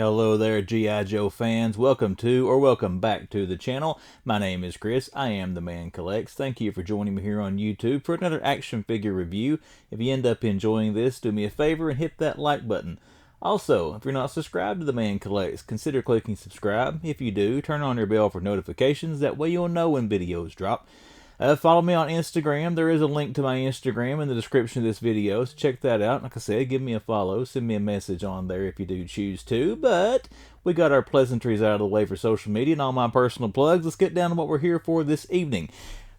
Hello there, G.I. Joe fans. Welcome to, or welcome back to the channel. My name is Chris. I am the Man Collects. Thank you for joining me here on YouTube for another action figure review. If you end up enjoying this, do me a favor and hit that like button. Also, if you're not subscribed to the Man Collects, consider clicking subscribe. If you do, turn on your bell for notifications. That way you'll know when videos drop. Follow me on Instagram. There is a link to my Instagram in the description of this video, so check that out. Like I said, give me a follow. Send me a message on there if you do choose to. But we got our pleasantries out of the way for social media and all my personal plugs. Let's get down to what we're here for this evening.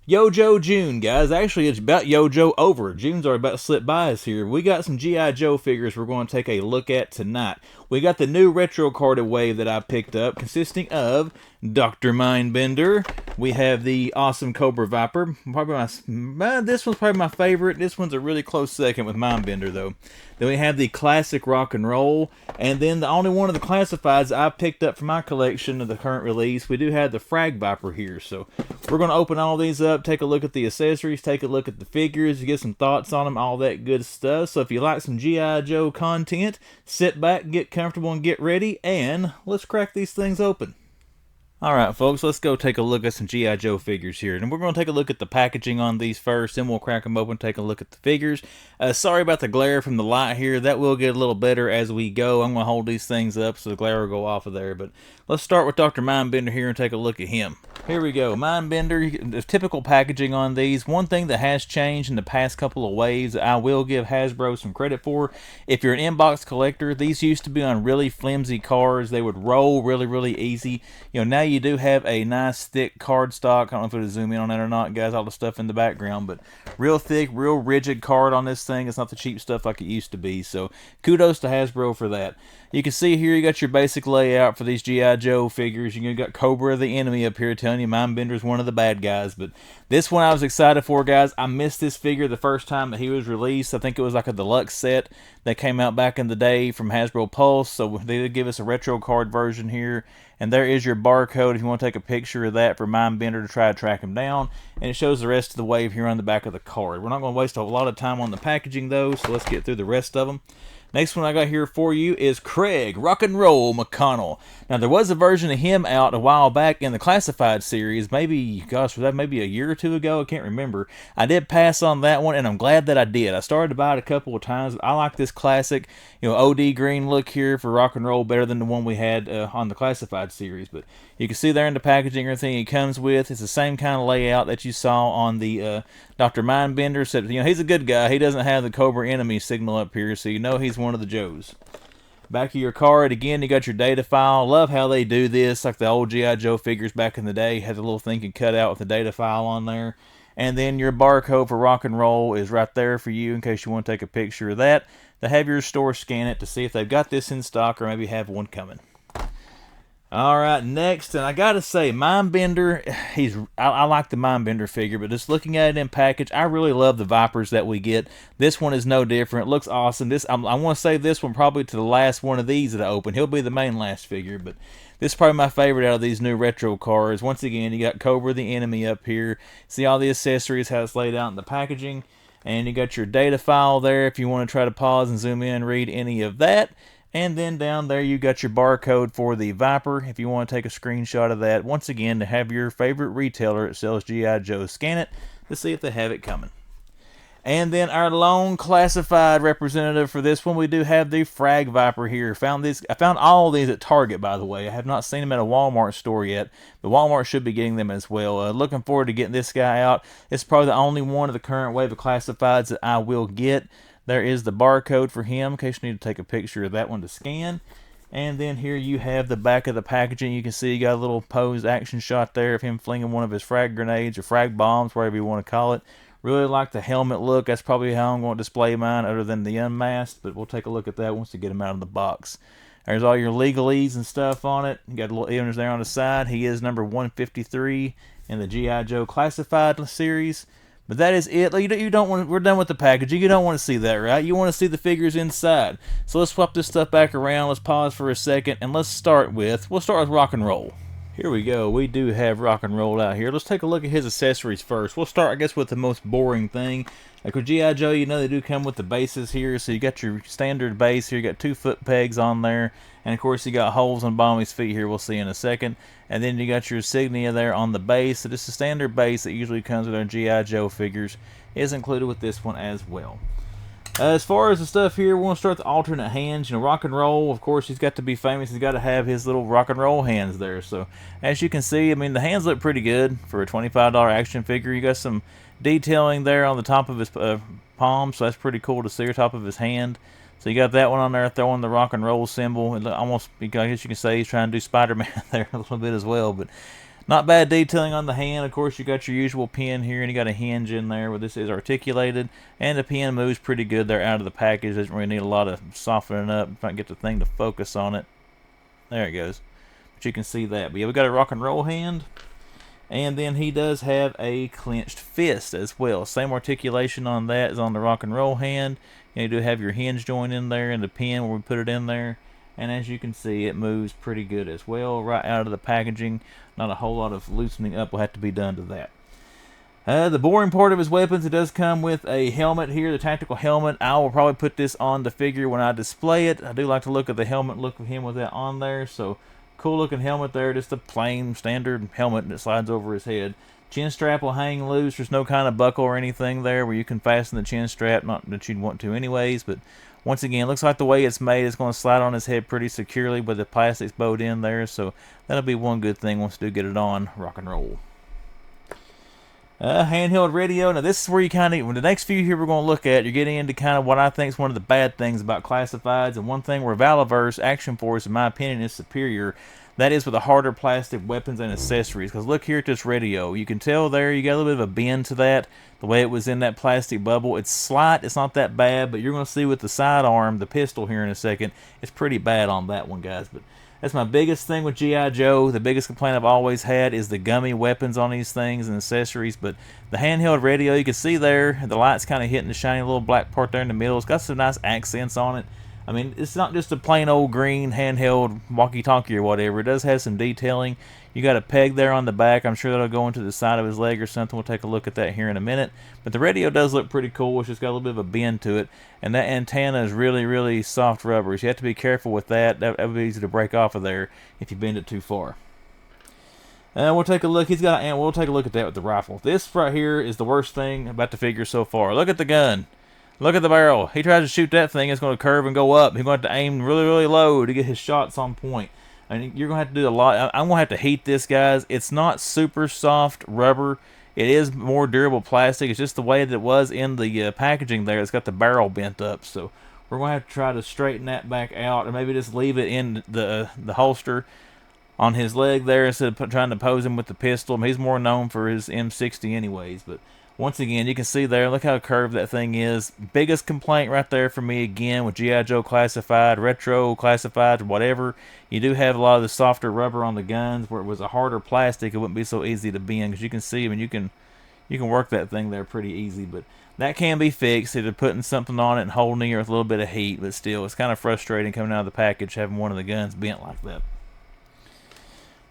GIJoe June, guys. Actually, it's about GIJoe over. June's already about to slip by us here. We got some G.I. Joe figures we're going to take a look at tonight. We got the new retro carded wave that I picked up, consisting of Dr. Mindbender. We have the awesome Cobra Viper. This one's probably my favorite. This one's a really close second with Mindbender, though. Then we have the classic Rock and Roll. And then the only one of the classifieds I picked up for my collection of the current release, we do have the Frag Viper here. So we're going to open all these up, take a look at the accessories, take a look at the figures, get some thoughts on them, all that good stuff. So if you like some G.I. Joe content, sit back, get comfortable, and get ready, and let's crack these things open. Alright folks, let's go take a look at some G.I. Joe figures here. And we're going to take a look at the packaging on these first, then we'll crack them open, take a look at the figures. Sorry about the glare from the light here. That will get a little better as we go. I'm going to hold these things up so the glare will go off of there. But let's start with Dr. Mindbender here and take a look at him. Here we go. Mindbender, the typical packaging on these. One thing that has changed in the past couple of waves that I will give Hasbro some credit for. If you're an inbox collector, these used to be on really flimsy cards. They would roll really easy. You know, now you do have a nice thick card stock. I don't know if it'll zoom in on that or not, guys, all the stuff in the background, but real thick, real rigid card on this thing. It's not the cheap stuff like it used to be, so kudos to Hasbro for that. You can see here you got your basic layout for these G.I. Joe figures. You got Cobra the enemy up here telling you Mindbender's one of the bad guys, but this one I was excited for, guys. I missed this figure the first time that he was released. I think it was like a deluxe set that came out back in the day from Hasbro Pulse, so they did give us a retro card version here. And there is your barcode if you want to take a picture of that for Mindbender to try to track him down. And it shows the rest of the wave here on the back of the card. We're not going to waste a lot of time on the packaging though, so let's get through the rest of them. Next one I got here for you is Craig Rock and Roll McConnell. Now there was a version of him out a while back in the classified series, maybe, gosh, was that maybe a year or two ago? I can't remember. I did pass on that one, and I'm glad that I did. I started to buy it a couple of times. I like this classic, you know, OD green look here for Rock and Roll better than the one we had on the classified series. But you can see there in the packaging everything he comes with. It's the same kind of layout that you saw on the Dr. Mindbender. Except, you know, he's a good guy. He doesn't have the Cobra enemy signal up here, so you know he's one of the Joes. Back of your card, again, you got your data file. Love how they do this, like the old G.I. Joe figures back in the day. Had the little thing you cut out with the data file on there. And then your barcode for Rock and Roll is right there for you in case you want to take a picture of that. To have your store scan it to see if they've got this in stock or maybe have one coming. Alright, next, and I gotta say, Mindbender, I like the Mindbender figure, but just looking at it in package, I really love the Vipers that we get. This one is no different. It looks awesome. I want to save this one probably to the last one of these that I open. He'll be the main last figure, but this is probably my favorite out of these new retro cards. Once again, you got Cobra the enemy up here. See all the accessories, how it's laid out in the packaging. And you got your data file there if you want to try to pause and zoom in and read any of that. And then down there you got your barcode for the Viper if you want to take a screenshot of that. Once again, to have your favorite retailer that sells G.I. Joe scan it to see if they have it coming. And then our lone classified representative for this one, we do have the Frag Viper here. I found all of these at Target, by the way. I have not seen them at a Walmart store yet, but Walmart should be getting them as well. Looking forward to getting this guy out. It's probably the only one of the current wave of classifieds that I will get. There is the barcode for him in case you need to take a picture of that one to scan. And then here you have the back of the packaging. You can see you got a little posed action shot there of him flinging one of his frag grenades or frag bombs, whatever you want to call it. Really like the helmet look. That's probably how I'm going to display mine other than the unmasked, but we'll take a look at that once we get him out of the box. There's all your legalese and stuff on it. You got a little image there on the side. He is number 153 in the G.I. Joe Classified series. But that is it. You don't want. We're done with the packaging. You don't want to see that, right? You want to see the figures inside. So let's swap this stuff back around. Let's pause for a second, and we'll start with Rock and Roll. Here we go. We do have Rock and Roll out here. Let's take a look at his accessories first. We'll start, I guess, with the most boring thing. Like with GIJoe, you know they do come with the bases here, so you got your standard base here. You got 2 foot pegs on there, and of course you got holes on the bottom of his feet here. We'll see in a second. And then you got your insignia there on the base. So this is a standard base that usually comes with our GIJoe figures. Is included with this one as well. As far as the stuff here, we're going to start with the alternate hands. You know, rock and roll, of course, he's got to be famous. He's got to have his little rock and roll hands there. So, as you can see, I mean, the hands look pretty good for a $25 action figure. You got some detailing there on the top of his palm, so that's pretty cool to see, or top of his hand. So you got that one on there, throwing the rock and roll symbol. It almost, I guess you can say he's trying to do Spider-Man there a little bit as well, but not bad detailing on the hand. Of course, you got your usual pin here, and you got a hinge in there where this is articulated, and the pin moves pretty good there out of the package. Doesn't really need a lot of softening up. If I can get the thing to focus on it. There it goes. But you can see that. But yeah, we got a rock and roll hand. And then he does have a clenched fist as well. Same articulation on that as on the rock and roll hand. You do have your hinge joint in there and the pin where we put it in there. And as you can see, it moves pretty good as well right out of the packaging. Not a whole lot of loosening up will have to be done to that. The boring part of his weapons, it does come with a helmet here, the tactical helmet. I will probably put this on the figure when I display it. I do like to look at the helmet, look at him with that on there. So cool looking helmet there, just a plain standard helmet that slides over his head. Chin strap will hang loose. There's no kind of buckle or anything there where you can fasten the chin strap, not that you'd want to anyways, but once again, looks like the way it's made, it's going to slide on his head pretty securely with the plastic's bowed in there, so that'll be one good thing once you do get it on rock and roll. Handheld radio. Now this is where you kind of, the next few here we're going to look at, you're getting into kind of what I think is one of the bad things about classifieds, and one thing where Valaverse Action Force, in my opinion, is superior. That is with the harder plastic weapons and accessories. Because look here at this radio. You can tell there you got a little bit of a bend to that. The way it was in that plastic bubble. It's slight. It's not that bad. But you're going to see with the sidearm, the pistol here in a second, it's pretty bad on that one, guys. But that's my biggest thing with GIJoe. The biggest complaint I've always had is the gummy weapons on these things and accessories. But the handheld radio, you can see there, the light's kind of hitting the shiny little black part there in the middle. It's got some nice accents on it. I mean, it's not just a plain old green handheld walkie-talkie or whatever. It does have some detailing. You got a peg there on the back. I'm sure that'll go into the side of his leg or something. We'll take a look at that here in a minute. But the radio does look pretty cool. It's just got a little bit of a bend to it. And that antenna is really, really soft rubber. So you have to be careful with that. That would be easy to break off of there if you bend it too far. We'll take a look. We'll take a look at that with the rifle. This right here is the worst thing about the figure so far. Look at the gun. Look at the barrel. He tries to shoot that thing, it's going to curve and go up. He's going to have to aim really, really low to get his shots on point. And you're going to have to do a lot. I'm going to have to heat this, guys. It's not super soft rubber. It is more durable plastic. It's just the way that it was in the packaging there. It's got the barrel bent up. So we're going to have to try to straighten that back out, or maybe just leave it in the holster on his leg there instead of trying to pose him with the pistol. He's more known for his M60 anyways, but once again, you can see there, look how curved that thing is. Biggest complaint right there for me, again, with GIJoe Classified, Retro Classified, whatever. You do have a lot of the softer rubber on the guns. Where it was a harder plastic, it wouldn't be so easy to bend. Because you can see, I mean, you can work that thing there pretty easy. But that can be fixed, either putting something on it and holding it, or with a little bit of heat. But still, it's kind of frustrating coming out of the package having one of the guns bent like that.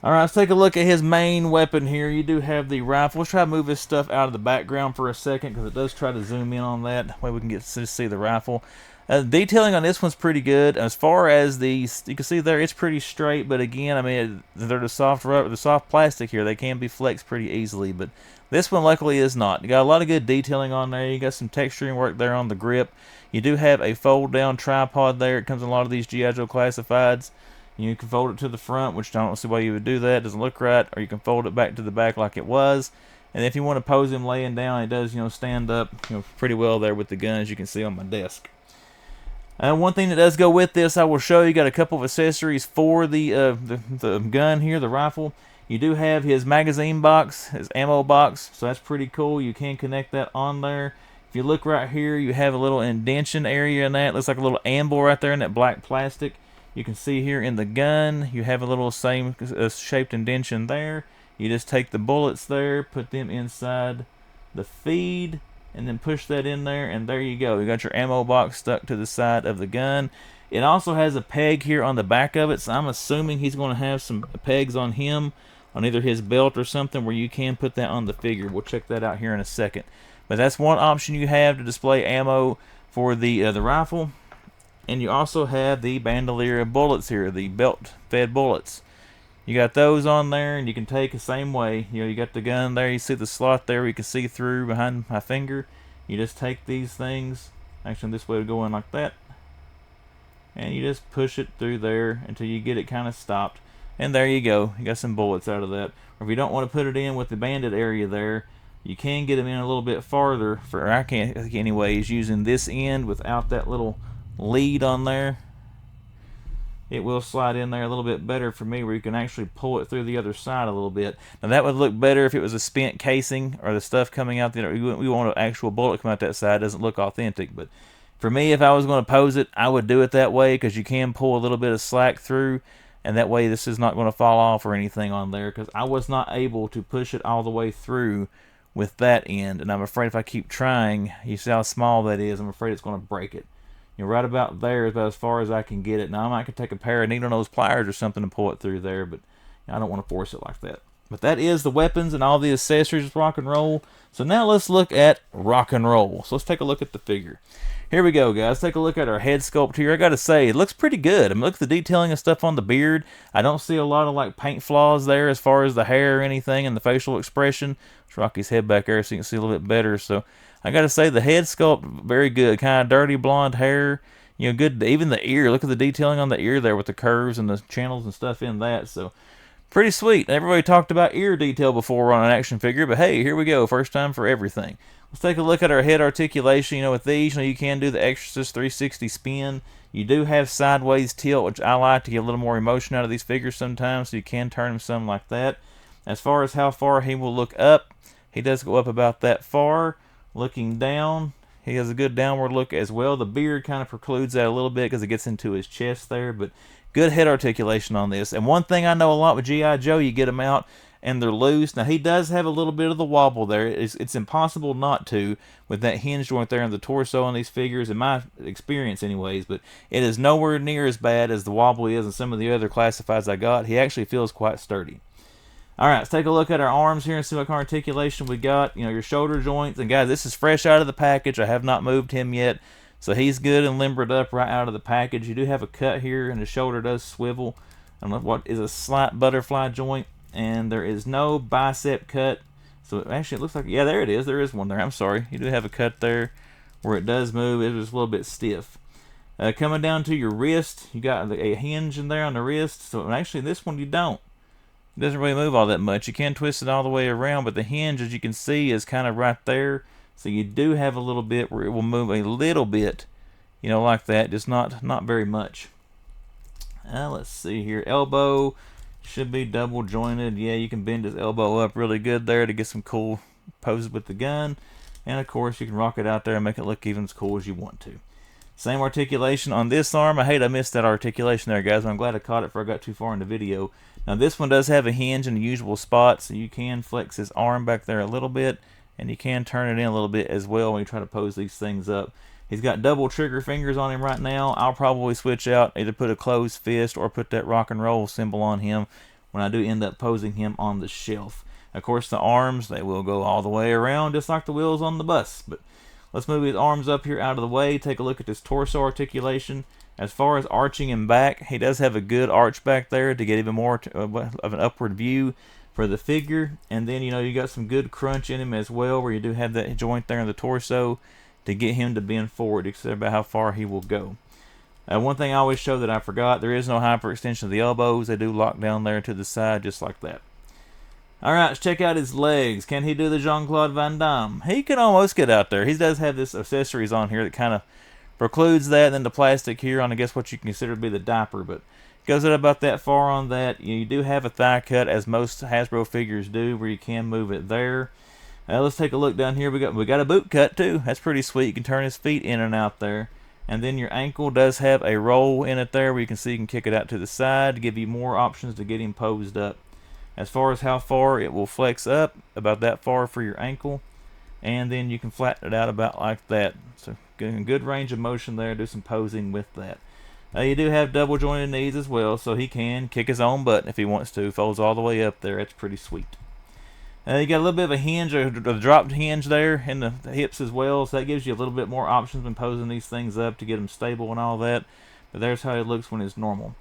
Alright, let's take a look at his main weapon here. You do have the rifle. Let's try to move this stuff out of the background for a second, because it does try to zoom in on that. That way we can get to see the rifle. Detailing on this one's pretty good. As far as these, you can see there, it's pretty straight. But again, I mean, they're the soft rubber, the soft plastic here. They can be flexed pretty easily. But this one luckily is not. You got a lot of good detailing on there. You got some texturing work there on the grip. You do have a fold-down tripod there. It comes in a lot of these GIJoe Classifieds. You can fold it to the front, which I don't see why you would do that. It doesn't look right. Or you can fold it back to the back like it was. And if you want to pose him laying down, it does, stand up, pretty well there with the gun, as you can see on my desk. One thing that does go with this, I will show you. Got a couple of accessories for the gun here, the rifle. You do have his magazine box, his ammo box, so that's pretty cool. You can connect that on there. If you look right here, you have a little indention area in that. It looks like a little amble right there in that black plastic. You can see here in the gun, you have a little same shaped indention there. You just take the bullets there, put them inside the feed, and then push that in there, and there you go. You got your ammo box stuck to the side of the gun. It also has a peg here on the back of it, so I'm assuming he's going to have some pegs on him, on either his belt or something, where you can put that on the figure. We'll check that out here in a second. But that's one option you have to display ammo for the rifle. And you also have the bandolier bullets here, the belt-fed bullets. You got those on there, and you can take the same way. You know, you got the gun there. You see the slot there where you can see through behind my finger. You just take these things. Actually, this way to go in like that. And you just push it through there until you get it kind of stopped. And there you go. You got some bullets out of that. Or if you don't want to put it in with the banded area there, you can get them in a little bit farther. I can't anyways, using this end without that little lead on there. It will slide in there a little bit better for me, where you can actually pull it through the other side a little bit. Now that would look better if it was a spent casing or the stuff coming out there. We want an actual bullet come out that side. It doesn't look authentic. But for me, if I was going to pose it, I would do it that way, because you can pull a little bit of slack through, and that way this is not going to fall off or anything on there, because I was not able to push it all the way through with that end, and I'm afraid if I keep trying, you see how small that is, I'm afraid it's going to break it. You know, right about there is about as far as I can get it. Now I might could take a pair of needle-nose pliers or something to pull it through there, but I don't want to force it like that. But that is the weapons and all the accessories of rock and roll. So now let's look at rock and roll. So let's take a look at the figure. Here we go, guys. Take a look at our head sculpt here. I gotta say, it looks pretty good. I mean, look at the detailing and stuff on the beard. I don't see a lot of like paint flaws there as far as the hair or anything, and the facial expression. Let's rock his head back there so you can see a little bit better. So I gotta say, the head sculpt, very good. Kind of dirty blonde hair. You know, good. Even the ear. Look at the detailing on the ear there with the curves and the channels and stuff in that. So pretty sweet. Everybody talked about ear detail before on an action figure, but hey, here we go. First time for everything. Let's take a look at our head articulation. You know, with these, you know, you can do the Exorcist 360 spin. You do have sideways tilt, which I like to get a little more emotion out of these figures sometimes, so you can turn them some like that. As far as how far he will look up, he does go up about that far. Looking down, he has a good downward look as well. The beard kind of precludes that a little bit because it gets into his chest there, but good head articulation on this. And one thing I know a lot with G.I. Joe, you get them out and they're loose. Now he does have a little bit of the wobble there. It's impossible not to with that hinge joint there in the torso on these figures, in my experience anyways, but it is nowhere near as bad as the wobble is in some of the other classifieds I got. He actually feels quite sturdy. Alright, let's take a look at our arms here and see what kind of articulation we got. You know, your shoulder joints. And guys, this is fresh out of the package. I have not moved him yet. So he's good and limbered up right out of the package. You do have a cut here, and the shoulder does swivel. I don't know what is a slight butterfly joint. And there is no bicep cut. So actually it looks like, yeah, there it is. There is one there. I'm sorry. You do have a cut there where it does move. It was a little bit stiff. Coming down to your wrist, you got a hinge in there on the wrist. So actually this one you don't. It doesn't really move all that much. You can twist it all the way around, but the hinge, as you can see, is kind of right there. So you do have a little bit where it will move a little bit, you know, like that. Just not very much. Let's see here. Elbow should be double jointed. Yeah, you can bend his elbow up really good there to get some cool poses with the gun. And of course, you can rock it out there and make it look even as cool as you want to. Same articulation on this arm. I hate I missed that articulation there, guys. But I'm glad I caught it before I got too far in the video. Now this one does have a hinge in the usual spot, so you can flex his arm back there a little bit, and you can turn it in a little bit as well when you try to pose these things up. He's got double trigger fingers on him right now. I'll probably switch out, either put a closed fist or put that rock and roll symbol on him when I do end up posing him on the shelf. Of course, the arms, they will go all the way around just like the wheels on the bus. But let's move his arms up here out of the way. Take a look at this torso articulation. As far as arching him back, he does have a good arch back there to get even more of an upward view for the figure. And then, you know, you got some good crunch in him as well, where you do have that joint there in the torso to get him to bend forward, except about how far he will go. One thing I always show that I forgot, there is no hyperextension of the elbows. They do lock down there to the side just like that. Alright, let's check out his legs. Can he do the Jean-Claude Van Damme? He can almost get out there. He does have this accessories on here that kind of precludes that, and then the plastic here on, I guess, what you consider to be the diaper, but goes it about that far on that. You do have a thigh cut, as most Hasbro figures do, where you can move it there. Let's take a look down here. We got a boot cut too. That's pretty sweet. You can turn his feet in and out there. And then your ankle does have a roll in it there, where you can see you can kick it out to the side to give you more options to get him posed up. As far as how far it will flex up, about that far for your ankle. And then you can flatten it out about like that. So good range of motion there. Do some posing with that. You do have double jointed knees as well, so he can kick his own butt if he wants to. Folds all the way up there. That's pretty sweet. You got a little bit of a hinge, a dropped hinge there in the hips as well, so that gives you a little bit more options when posing these things up to get them stable and all that. But there's how it looks when it's normal.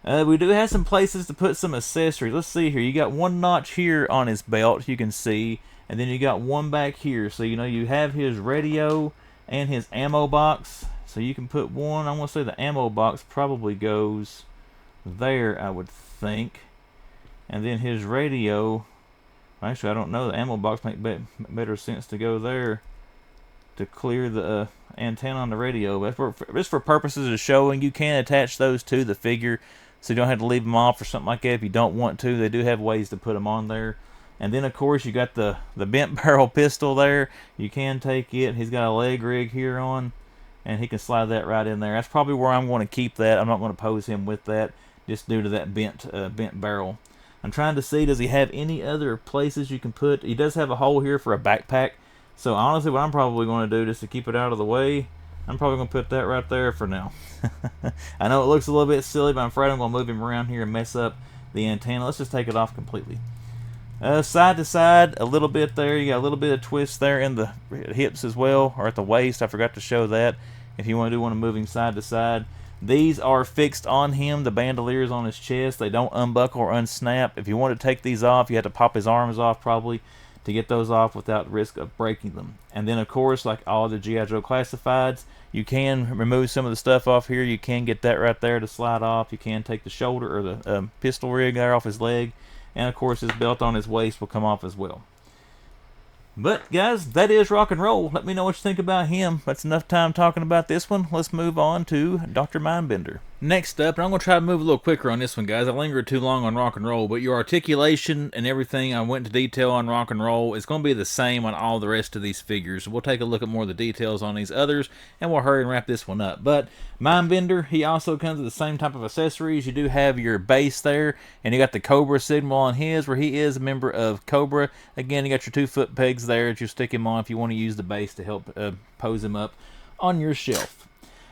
We do have some places to put some accessories. Let's see here. You got one notch here on his belt, you can see, and then you got one back here. So you know you have his radio and his ammo box. So you can put one. I'm gonna say the ammo box probably goes there, I would think, and then his radio. Actually, I don't know. The ammo box make better sense to go there to clear the antenna on the radio. But just for purposes of showing, you can attach those to the figure, so you don't have to leave them off or something like that if you don't want to. They do have ways to put them on there. And then, of course, you got the bent barrel pistol there. You can take it. He's got a leg rig here on, and he can slide that right in there. That's probably where I'm going to keep that. I'm not going to pose him with that, just due to that bent barrel. I'm trying to see, does he have any other places you can put? He does have a hole here for a backpack. So honestly, what I'm probably going to do, just to keep it out of the way, I'm probably going to put that right there for now. I know it looks a little bit silly, but I'm afraid I'm going to move him around here and mess up the antenna. Let's just take it off completely. Side to side, a little bit there. You got a little bit of twist there in the hips as well, or at the waist. I forgot to show that. If you want to do one moving side to side. These are fixed on him, the bandoliers on his chest. They don't unbuckle or unsnap. If you want to take these off, you have to pop his arms off probably to get those off without risk of breaking them. And then, of course, like all the GIJoe classifieds, you can remove some of the stuff off here. You can get that right there to slide off. You can take the shoulder or the pistol rig there off his leg. And, of course, his belt on his waist will come off as well. But, guys, that is rock and roll. Let me know what you think about him. That's enough time talking about this one. Let's move on to Dr. Mindbender. Next up, and I'm going to try to move a little quicker on this one, guys. I lingered too long on rock and roll, but your articulation and everything I went into detail on rock and roll is going to be the same on all the rest of these figures. We'll take a look at more of the details on these others, and we'll hurry and wrap this one up. But Mindbender, he also comes with the same type of accessories. You do have your base there, and you got the Cobra signal on his, where he is a member of Cobra. Again, you got your 2-foot pegs there that you stick him on if you want to use the base to help pose him up on your shelf.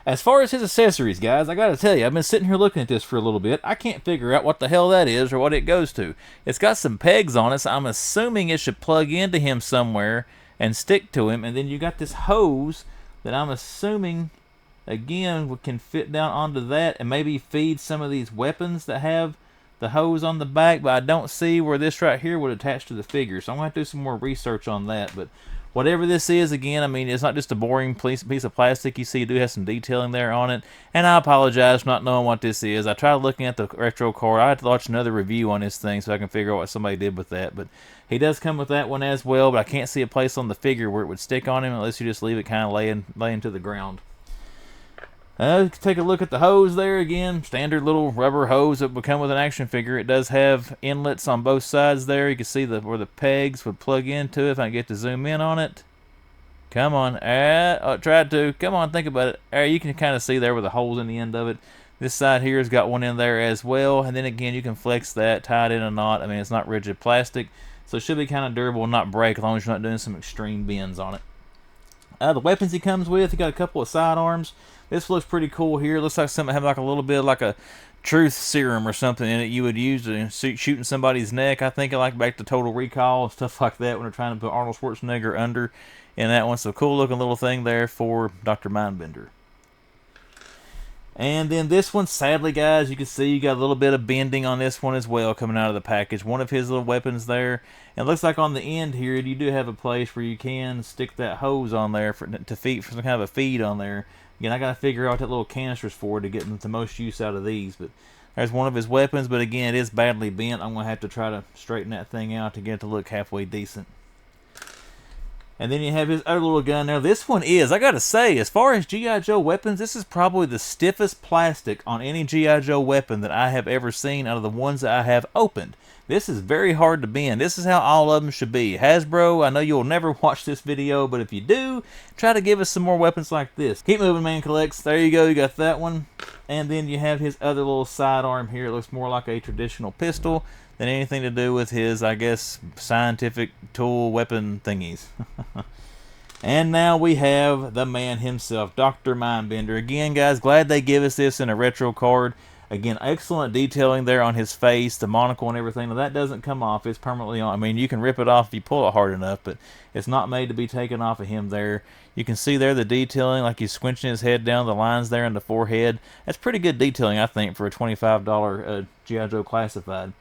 As far as his accessories, guys, I gotta tell you, I've been sitting here looking at this for a little bit. I can't figure out what the hell that is or what it goes to. It's got some pegs on it, so I'm assuming it should plug into him somewhere and stick to him. And then you got this hose that I'm assuming, again, can fit down onto that and maybe feed some of these weapons that have the hose on the back, but I don't see where this right here would attach to the figure. So I'm going to have to do some more research on that. But whatever this is, again, I mean, it's not just a boring piece of plastic. You see, you do have some detailing there on it. And I apologize for not knowing what this is. I tried looking at the retro card. I have to watch another review on this thing so I can figure out what somebody did with that. But he does come with that one as well, but I can't see a place on the figure where it would stick on him unless you just leave it kind of laying to the ground. Take a look at the hose there again. Standard little rubber hose that would come with an action figure. It does have inlets on both sides there. You can see where the pegs would plug into it. If I can get to zoom in on it. Come on. Tried to. Come on, think about it. You can kind of see there with the holes in the end of it. This side here has got one in there as well. And then again, you can flex that, tie it in a knot. I mean, it's not rigid plastic. So it should be kind of durable and not break as long as you're not doing some extreme bends on it. The weapons he comes with, he got a couple of sidearms. This looks pretty cool here. Looks like something have like a little bit like a truth serum or something in it you would use to shooting somebody's neck. I think I like back to Total Recall and stuff like that when they're trying to put Arnold Schwarzenegger under in that one. So cool looking little thing there for Dr. Mindbender. And then this one, sadly, guys, you can see you got a little bit of bending on this one as well coming out of the package. One of his little weapons there. And it looks like on the end here, you do have a place where you can stick that hose on there for some kind of a feed on there. Again, I got to figure out what that little canister's for to get the most use out of these. But there's one of his weapons, but again, it is badly bent. I'm going to have to try to straighten that thing out to get it to look halfway decent. And then you have his other little gun there. This one is, I gotta say, as far as GIJoe weapons, this is probably the stiffest plastic on any GIJoe weapon that I have ever seen out of the ones that I have opened. This is very hard to bend. This is how all of them should be. Hasbro, I know you'll never watch this video, but if you do, try to give us some more weapons like this. Keep moving, man collects. There you go, you got that one. And then you have his other little sidearm here. It looks more like a traditional pistol than anything to do with his, I guess, scientific tool weapon thingies. And now we have the man himself, Dr. Mindbender. Again, guys, glad they give us this in a retro card. Again, excellent detailing there on his face, the monocle and everything. Now, that doesn't come off. It's permanently on. I mean, you can rip it off if you pull it hard enough, but it's not made to be taken off of him there. You can see there the detailing, like he's squinching his head down, the lines there in the forehead. That's pretty good detailing, I think, for a $25 GIJoe Classified.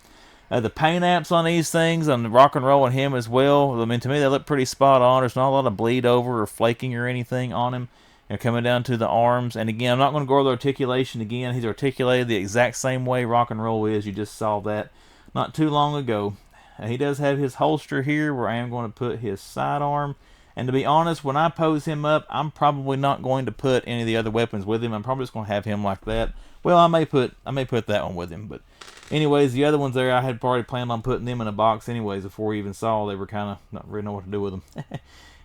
The paint apps on these things, on the rock and roll and him as well, I mean, to me, they look pretty spot on. There's not a lot of bleed over or flaking or anything on him. And coming down to the arms. And again, I'm not going to go over the articulation again. He's articulated the exact same way rock and roll is. You just saw that not too long ago. He does have his holster here where I am going to put his sidearm. And to be honest, when I pose him up, I'm probably not going to put any of the other weapons with him. I'm probably just going to have him like that. Well, I may put that one with him. But anyways, the other ones there, I had already planned on putting them in a box anyways before we even saw. They were kind of not really know what to do with them.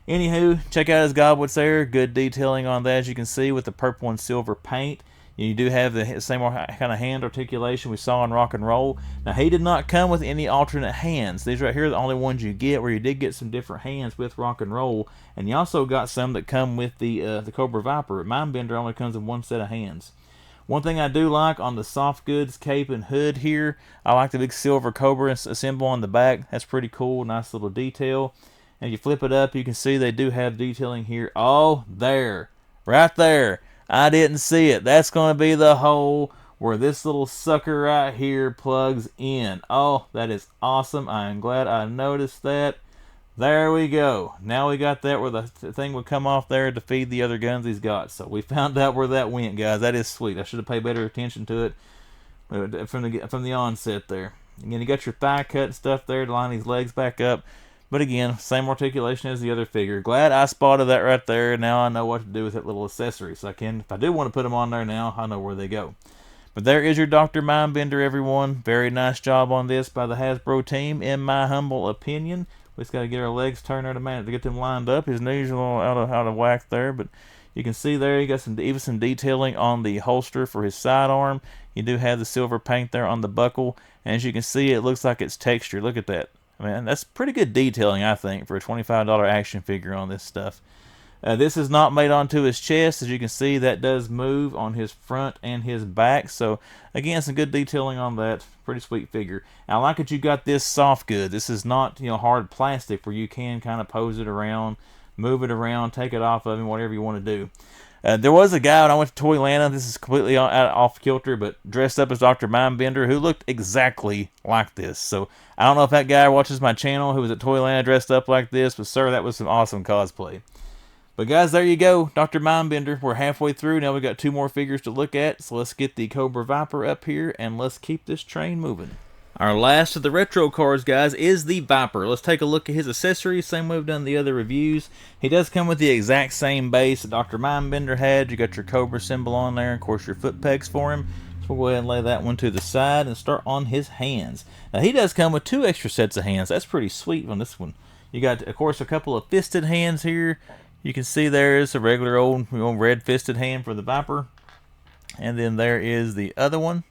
Anywho, check out his goblets there. Good detailing on that, as you can see, with the purple and silver paint. You do have the same kind of hand articulation we saw in rock and roll. Now, he did not come with any alternate hands. These right here are the only ones you get, where you did get some different hands with rock and roll. And you also got some that come with the Cobra Viper. Mindbender only comes in one set of hands. One thing I do like on the soft goods cape and hood here, I like the big silver Cobra symbol on the back. That's pretty cool. Nice little detail. And if you flip it up, you can see they do have detailing here. Oh, there. Right there. I didn't see it. That's going to be the hole where this little sucker right here plugs in. Oh, that is awesome. I am glad I noticed that. There we go. Now we got that where the thing would come off there to feed the other guns he's got. So we found out where that went, guys. That is sweet. I should have paid better attention to it from the onset there. Again, you got your thigh cut and stuff there to line these legs back up. But again, same articulation as the other figure. Glad I spotted that right there. Now I know what to do with that little accessory. So I can, if I do want to put them on there now, I know where they go. But there is your Dr. Mindbender, everyone. Very nice job on this by the Hasbro team, in my humble opinion. We just got to get our legs turned there to get them lined up. His knees are a little out of whack there, but you can see there you got even some detailing on the holster for his sidearm. You do have the silver paint there on the buckle, and as you can see, it looks like it's textured. Look at that. Man, that's pretty good detailing, I think, for a $25 action figure on this stuff. This is not made onto his chest. As you can see, that does move on his front and his back. So, again, some good detailing on that. Pretty sweet figure. And I like that you got this soft good. This is not, hard plastic where you can kind of pose it around, move it around, take it off of him, whatever you want to do. There was a guy when I went to Toylanta, this is completely off kilter, but dressed up as Dr. Mindbender, who looked exactly like this. So I don't know if that guy watches my channel who was at Toylanta dressed up like this, but sir, that was some awesome cosplay. But guys, there you go, Dr. Mindbender. We're halfway through. Now we got 2 more figures to look at, so let's get the Cobra Viper up here, and let's keep this train moving. Our last of the retro cards, guys, is the Viper. Let's take a look at his accessories, same way we've done the other reviews. He does come with the exact same base that Dr. Mindbender had. You got your Cobra symbol on there, of course, your foot pegs for him. So we'll go ahead and lay that one to the side and start on his hands. Now, he does come with 2 extra sets of hands. That's pretty sweet on this one. You got, of course, a couple of fisted hands here. You can see there is a regular old red fisted hand for the Viper. And then there is the other one.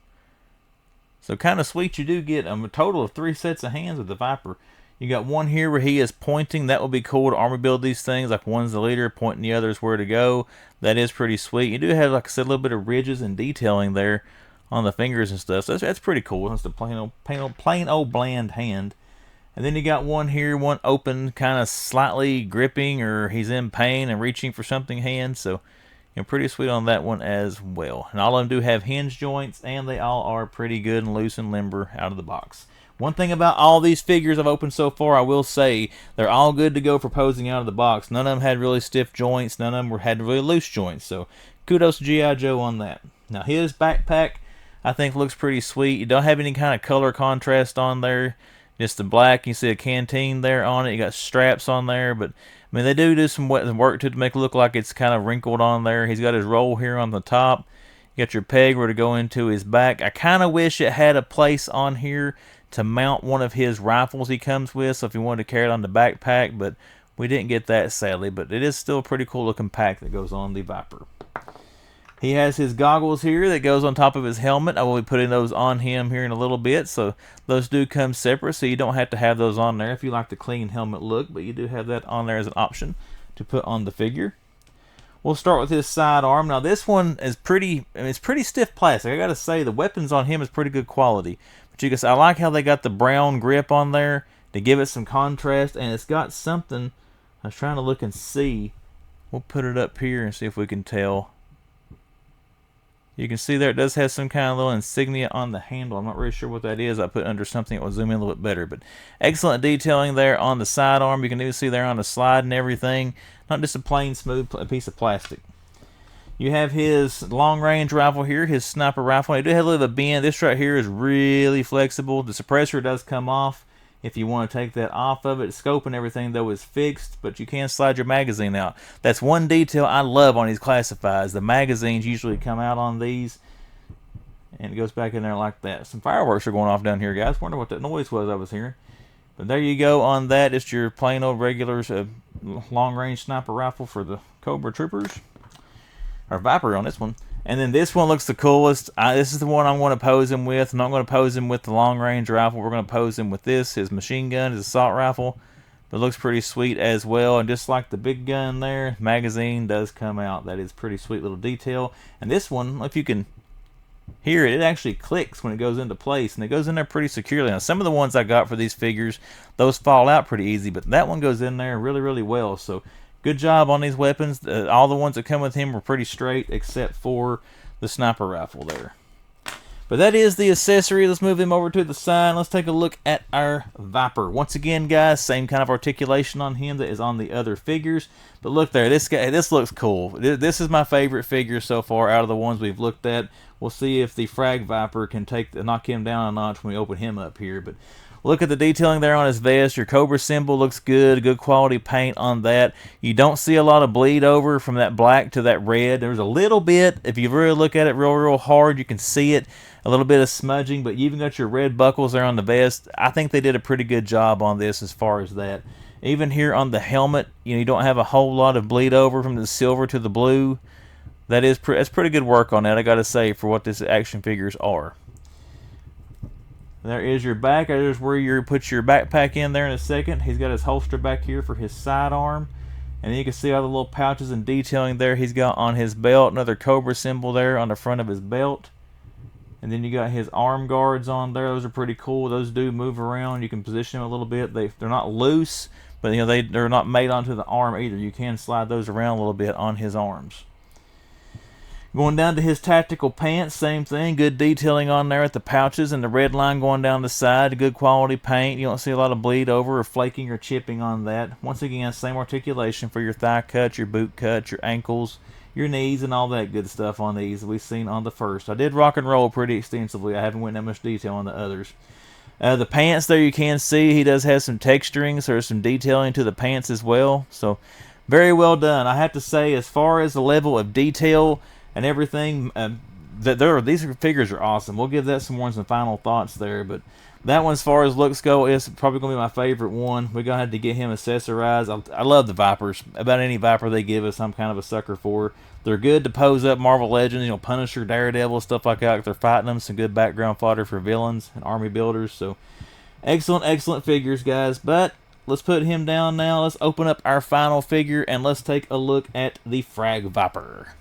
So kind of sweet, you do get a total of 3 sets of hands with the Viper. You got one here where he is pointing. That would be cool to armor build these things. Like one's the leader, pointing the other's where to go. That is pretty sweet. You do have, like I said, a little bit of ridges and detailing there on the fingers and stuff. So that's pretty cool. That's the plain old bland hand. And then you got one here, one open, kind of slightly gripping, or he's in pain and reaching for something hand. So pretty sweet on that one as well. And all of them do have hinge joints, and they all are pretty good and loose and limber out of the box. One thing about all these figures I've opened so far, I will say, they're all good to go for posing out of the box. None of them had really stiff joints. None of them had really loose joints. So kudos to GIJoe on that. Now his backpack, I think, looks pretty sweet. You don't have any kind of color contrast on there. Just the black. You see a canteen there on it. You got straps on there, but I mean, they do some work to make it look like it's kind of wrinkled on there. He's got his roll here on the top. You got your peg where to go into his back. I kind of wish it had a place on here to mount one of his rifles he comes with, so if you wanted to carry it on the backpack, but we didn't get that, sadly. But it is still a pretty cool looking pack that goes on the Viper. He has his goggles here that goes on top of his helmet. I will be putting those on him here in a little bit. So those do come separate, so you don't have to have those on there if you like the clean helmet look. But you do have that on there as an option to put on the figure. We'll start with his sidearm. Now this one is pretty, I mean, it's pretty stiff plastic. I gotta say the weapons on him is pretty good quality. But you can see, I like how they got the brown grip on there to give it some contrast, and it's got something. I was trying to look and see. We'll put it up here and see if we can tell. You can see there it does have some kind of little insignia on the handle. I'm not really sure what that is. I put it under something that will zoom in a little bit better. But excellent detailing there on the sidearm. You can even see there on the slide and everything. Not just a plain smooth piece of plastic. You have his long-range rifle here, his sniper rifle. It do have a little bit of a bend. This right here is really flexible. The suppressor does come off if you want to take that off of it. Scope and everything, though, is fixed, but you can slide your magazine out. That's one detail I love on these classifieds. The magazines usually come out on these, and it goes back in there like that. Some fireworks are going off down here, guys. Wonder what that noise was I was hearing. But there you go on that. It's your plain old regular long-range sniper rifle for the Cobra troopers. Or Viper on this one. And then this one looks the coolest. This is the one I'm going to pose him with. I'm not going to pose him with the long-range rifle. We're going to pose him with this, his machine gun, his assault rifle. But it looks pretty sweet as well. And just like the big gun there, magazine does come out. That is pretty sweet little detail. And this one, if you can hear it, it actually clicks when it goes into place. And it goes in there pretty securely. Now, some of the ones I got for these figures, those fall out pretty easy. But that one goes in there really, really well. So good job on these weapons. All the ones that come with him were pretty straight except for the sniper rifle there. But that is the accessory. Let's move him over to the side. Let's take a look at our Viper. Once again, guys, same kind of articulation on him that is on the other figures. But look there, this guy, this looks cool. This is my favorite figure so far out of the ones we've looked at. We'll see if the Frag Viper can knock him down a notch when we open him up here. But look at the detailing there on his vest. Your Cobra symbol looks good. Good quality paint on that. You don't see a lot of bleed over from that black to that red. There's a little bit. If you really look at it real hard, you can see it. A little bit of smudging, but you even got your red buckles there on the vest. I think they did a pretty good job on this as far as that. Even here on the helmet, you don't have a whole lot of bleed over from the silver to the blue. That's pretty good work on that, I gotta say, for what this action figures are. There is your back. There's where you put your backpack in there in a second. He's got his holster back here for his sidearm. And then you can see all the little pouches and detailing there he's got on his belt. Another Cobra symbol there on the front of his belt. And then you got his arm guards on there. Those are pretty cool. Those do move around. You can position them a little bit. They're not loose, but they're not made onto the arm either. You can slide those around a little bit on his arms. Going down to his tactical pants, same thing. Good detailing on there at the pouches and the red line going down the side. Good quality paint. You don't see a lot of bleed over or flaking or chipping on that. Once again, same articulation for your thigh cut, your boot cut, your ankles, your knees, and all that good stuff on these we've seen on the first. I did rock and roll pretty extensively. I haven't went that much detail on the others. The pants there, you can see he does have some texturing, so there's some detailing to the pants as well. So very well done. I have to say, as far as the level of detail and everything, these figures are awesome. We'll give that some final thoughts there, but that one, as far as looks go, is probably going to be my favorite one. We're going to have to get him accessorized. I love the Vipers. About any Viper they give us, I'm kind of a sucker for. They're good to pose up Marvel Legends, Punisher, Daredevil, stuff like that. If they're fighting them, some good background fodder for villains and army builders. So excellent figures, guys. But let's put him down now. Let's open up our final figure, and let's take a look at the Frag Viper.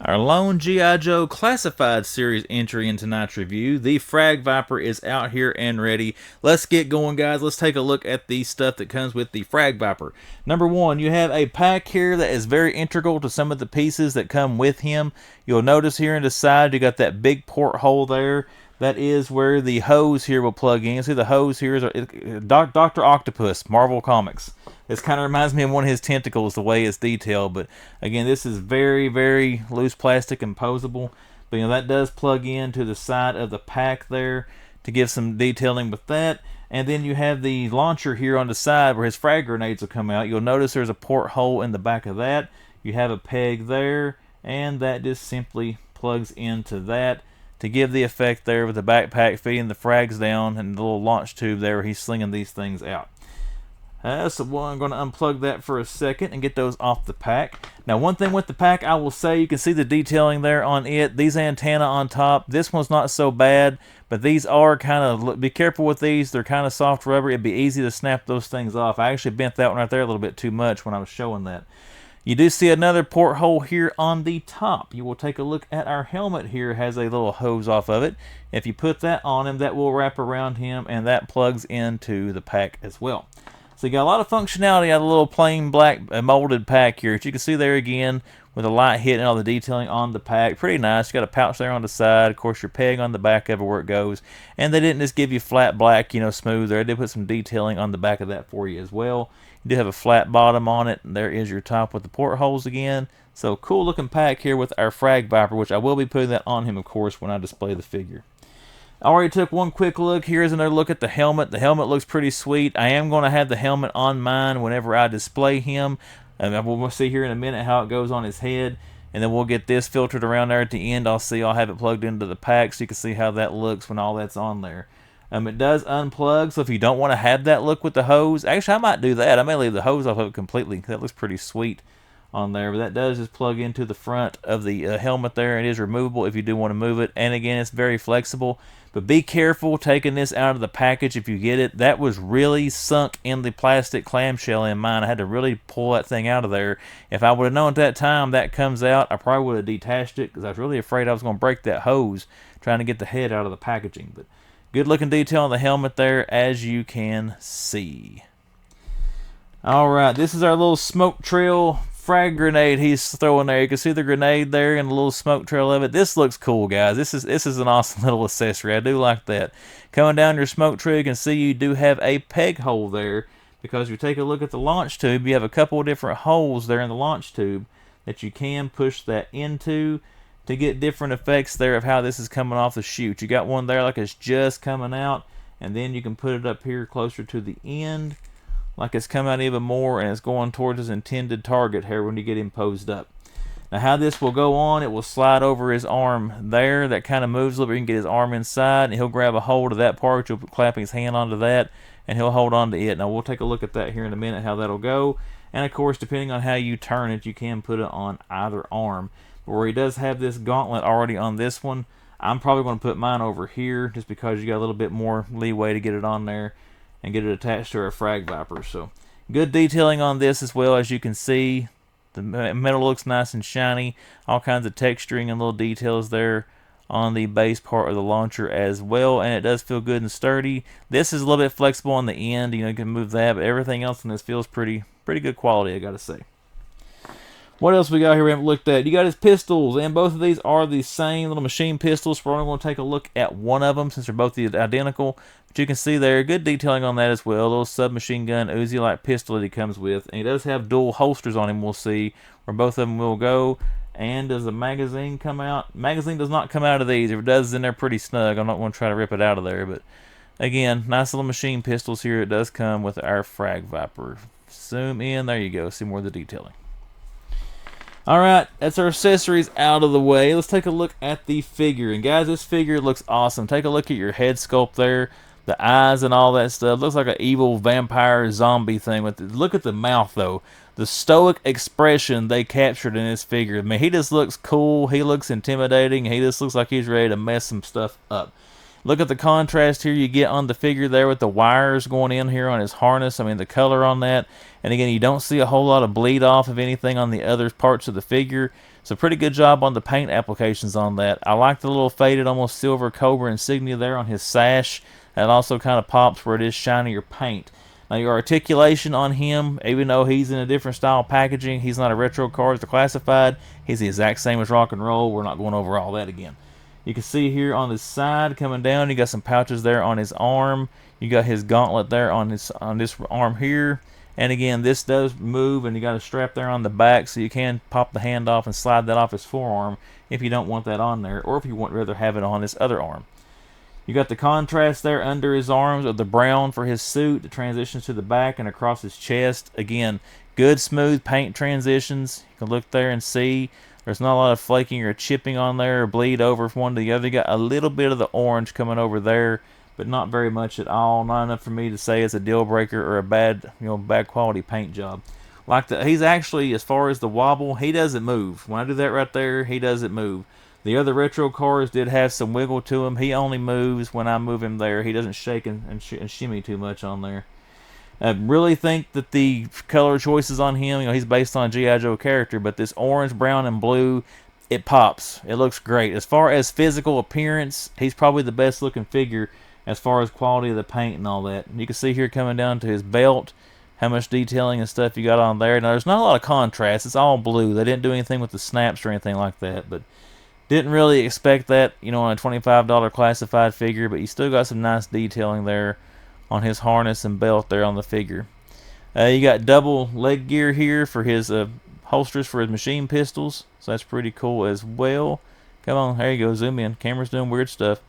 Our lone GIJoe Classified Series entry in tonight's review. The Frag Viper is out here and ready. Let's get going, guys. Let's take a look at the stuff that comes with the Frag Viper. Number one, you have a pack here that is very integral to some of the pieces that come with him. You'll notice here in the side, you got that big porthole there. That is where the hose here will plug in. See, the hose here is Dr. Octopus, Marvel Comics. This kind of reminds me of one of his tentacles, the way it's detailed. But again, this is very loose plastic and posable. But that does plug in to the side of the pack there to give some detailing with that. And then you have the launcher here on the side where his frag grenades will come out. You'll notice there's a porthole in the back of that. You have a peg there, and that just simply plugs into that to give the effect there with the backpack feeding the frags down and the little launch tube there where he's slinging these things out. So I'm going to unplug that for a second and get those off the pack. Now, one thing with the pack, I will say, you can see the detailing there on it. These antenna on top, this one's not so bad, but these are kind of, be careful with these. They're kind of soft rubber. It'd be easy to snap those things off. I actually bent that one right there a little bit too much when I was showing that. You do see another porthole here on the top. You will take a look at our helmet here. It has a little hose off of it. If you put that on him, that will wrap around him, and that plugs into the pack as well. So you got a lot of functionality out of the little plain black molded pack here. As you can see there again, with a light hit and all the detailing on the pack. Pretty nice. You got a pouch there on the side. Of course, your peg on the back of it where it goes. And they didn't just give you flat black, you know, smooth there. They did put some detailing on the back of that for you as well. You do have a flat bottom on it. And there is your top with the portholes again. So cool looking pack here with our Frag Viper, which I will be putting that on him, of course, when I display the figure. I already took one quick look. Here's another look at the helmet. The helmet looks pretty sweet. I am going to have the helmet on mine whenever I display him. We'll see here in a minute how it goes on his head. And then we'll get this filtered around there at the end. I'll have it plugged into the pack so you can see how that looks when all that's on there. It does unplug, so if you don't want to have that look with the hose, actually I might do that. I may leave the hose off of it completely. That looks pretty sweet on there, but that does just plug into the front of the helmet there. It is removable if you do want to move it, and again, it's very flexible. But be careful taking this out of the package if you get it. That was really sunk in the plastic clamshell in mine. I had to really pull that thing out of there. If I would have known at that time that comes out, I probably would have detached it because I was really afraid I was going to break that hose trying to get the head out of the packaging. But good looking detail on the helmet there, as you can see. Alright, this is our little smoke trail frag grenade he's throwing there. You can see the grenade there and the little smoke trail of it. This looks cool, guys. This is an awesome little accessory. I do like that. Coming down your smoke trail, you can see you do have a peg hole there, because if you take a look at the launch tube, you have a couple of different holes there in the launch tube that you can push that into to get different effects there of how this is coming off the chute. You got one there like it's just coming out, and then you can put it up here closer to the end like it's come out even more, and it's going towards his intended target here when you get him posed up. Now how this will go on, it will slide over his arm there. That kind of moves a little bit. You can get his arm inside, and he'll grab a hold of that part. You'll clap his hand onto that, and he'll hold on to it. Now we'll take a look at that here in a minute, how that'll go. And of course, depending on how you turn it, you can put it on either arm. But where he does have this gauntlet already on this one, I'm probably going to put mine over here just because you got a little bit more leeway to get it on there and get it attached to our Frag Viper. So good detailing on this as well. As you can see, the metal looks nice and shiny. All kinds of texturing and little details there on the base part of the launcher as well, and it does feel good and sturdy. This is a little bit flexible on the end. You know, you can move that, but everything else in this feels pretty good quality, I gotta say. What else we got here we haven't looked at? You got his pistols, and both of these are the same little machine pistols. We're only going to take a look at one of them since they're both identical. But you can see there, good detailing on that as well. A little submachine gun Uzi-like pistol that he comes with. And he does have dual holsters on him, we'll see, where both of them will go. And does the magazine come out? Magazine does not come out of these. If it does, it's in there pretty snug. I'm not going to try to rip it out of there. But again, nice little machine pistols here. It does come with our Frag Viper. Zoom in. There you go. See more of the detailing. Alright, that's our accessories out of the way. Let's take a look at the figure. And guys, this figure looks awesome. Take a look at your head sculpt there. The eyes and all that stuff. Looks like an evil vampire zombie thing. Look at the mouth, though. The stoic expression they captured in this figure. I mean, he just looks cool. He looks intimidating. He just looks like he's ready to mess some stuff up. Look at the contrast here you get on the figure there with the wires going in here on his harness. I mean, the color on that. And again, you don't see a whole lot of bleed off of anything on the other parts of the figure. So pretty good job on the paint applications on that. I like the little faded, almost silver Cobra insignia there on his sash. That also kind of pops where it is shinier paint. Now your articulation on him, even though he's in a different style packaging, he's not a retro card, it's a classified. He's the exact same as rock and roll. We're not going over all that again. You can see here on the side coming down, you got some pouches there on his arm. You got his gauntlet there on this arm here. And again, this does move, and you got a strap there on the back, so you can pop the hand off and slide that off his forearm if you don't want that on there, or if you want rather have it on his other arm. You got the contrast there under his arms of the brown for his suit that transitions to the back and across his chest. Again, good smooth paint transitions. You can look there and see there's not a lot of flaking or chipping on there or bleed over from one to the other. You got a little bit of the orange coming over there, but not very much at all. Not enough for me to say it's a deal breaker or a bad quality paint job. Like he's actually, as far as the wobble, he doesn't move. When I do that right there, he doesn't move. The other retro cars did have some wiggle to him. He only moves when I move him there. He doesn't shake and shimmy too much on there. I really think that the color choices on him, you know, he's based on a GIJoe character, but this orange, brown, and blue, it pops. It looks great. As far as physical appearance, he's probably the best looking figure as far as quality of the paint and all that. And you can see here coming down to his belt, how much detailing and stuff you got on there. Now, there's not a lot of contrast. It's all blue. They didn't do anything with the snaps or anything like that, but didn't really expect that, you know, on a $25 classified figure, but you still got some nice detailing there on his harness and belt there on the figure. You got double leg gear here for his holsters for his machine pistols, so that's pretty cool as well. Come on, there you go, zoom in. Camera's doing weird stuff.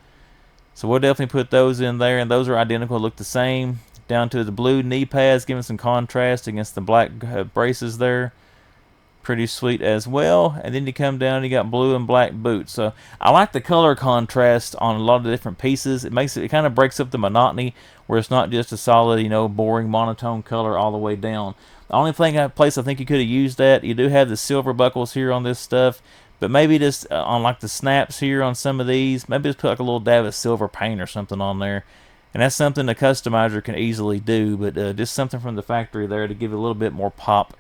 So we'll definitely put those in there, and those are identical, look the same. Down to the blue knee pads, giving some contrast against the black braces there. Pretty sweet as well. And then you come down, you got blue and black boots. So I like the color contrast on a lot of different pieces. It kind of breaks up the monotony, where it's not just a solid, you know, boring monotone color all the way down. The only place I think you could have used that, you do have the silver buckles here on this stuff, but maybe just on like the snaps here on some of these, maybe just put like a little dab of silver paint or something on there. And that's something the customizer can easily do, but just something from the factory there to give it a little bit more pop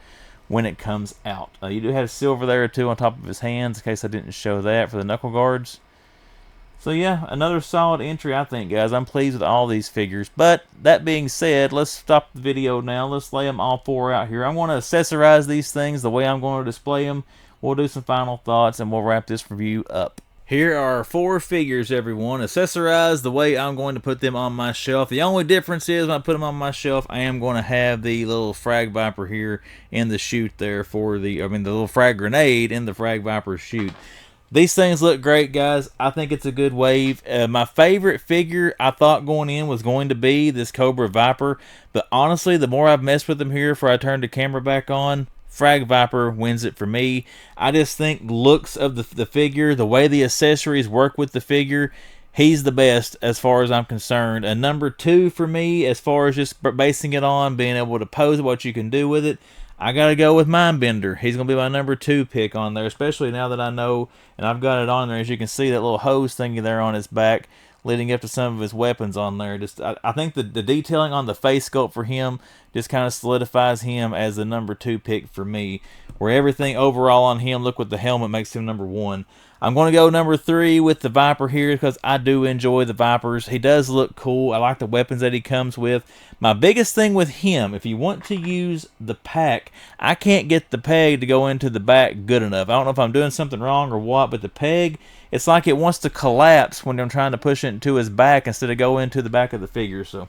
when it comes out. You do have silver there too on top of his hands, in case I didn't show that, for the knuckle guards. So yeah, another solid entry, I think, guys. I'm pleased with all these figures. But that being said, let's stop the video now. Let's lay them all four out here. I'm going to accessorize these things the way I'm going to display them. We'll do some final thoughts, and we'll wrap this review up. Here are 4 figures, everyone, accessorized the way I'm going to put them on my shelf. The only difference is when I put them on my shelf, I am going to have the little Frag Viper here in the chute there for the little frag grenade in the Frag Viper chute. These things look great, guys. I think it's a good wave. My favorite figure I thought going in was going to be this Cobra Viper, but honestly, the more I've messed with them here before I turned the camera back on, Frag Viper wins it for me. I just think looks of the figure, the way the accessories work with the figure, he's the best as far as I'm concerned. A number 2 for me as far as just basing it on being able to pose what you can do with it, I got to go with Mindbender. He's going to be my number 2 pick on there, especially now that I know, and I've got it on there. As you can see, that little hose thingy there on his back, leading up to some of his weapons on there. I think the detailing on the face sculpt for him just kind of solidifies him as the number 2 pick for me, where everything overall on him, look, with the helmet, makes him number 1. I'm going to go number 3 with the Viper here because I do enjoy the Vipers. He does look cool. I like the weapons that he comes with. My biggest thing with him, if you want to use the pack, I can't get the peg to go into the back good enough. I don't know if I'm doing something wrong or what, but the peg, it's like it wants to collapse when I'm trying to push it into his back instead of go into the back of the figure. So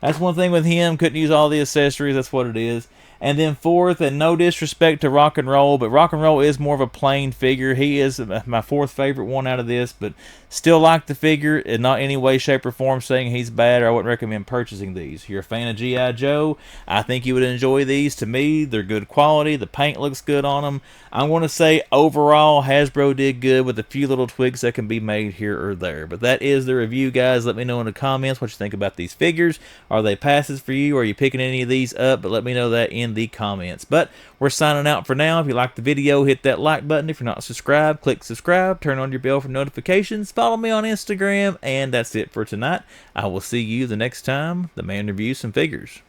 that's one thing with him. Couldn't use all the accessories. That's what it is. And then 4th, and no disrespect to Rock and Roll, but Rock and Roll is more of a plain figure. He is my 4th favorite one out of this, but still like the figure, and not any way, shape, or form saying he's bad, or I wouldn't recommend purchasing these. If you're a fan of G.I. Joe, I think you would enjoy these. To me, they're good quality. The paint looks good on them. I'm going to say overall, Hasbro did good with a few little tweaks that can be made here or there. But that is the review, guys. Let me know in the comments what you think about these figures. Are they passes for you? Are you picking any of these up? But let me know that in the comments. But we're signing out for now. If you liked the video, hit that like button. If you're not subscribed, click subscribe. Turn on your bell for notifications. Follow me on Instagram. And that's it for tonight. I will see you the next time the man reviews some figures.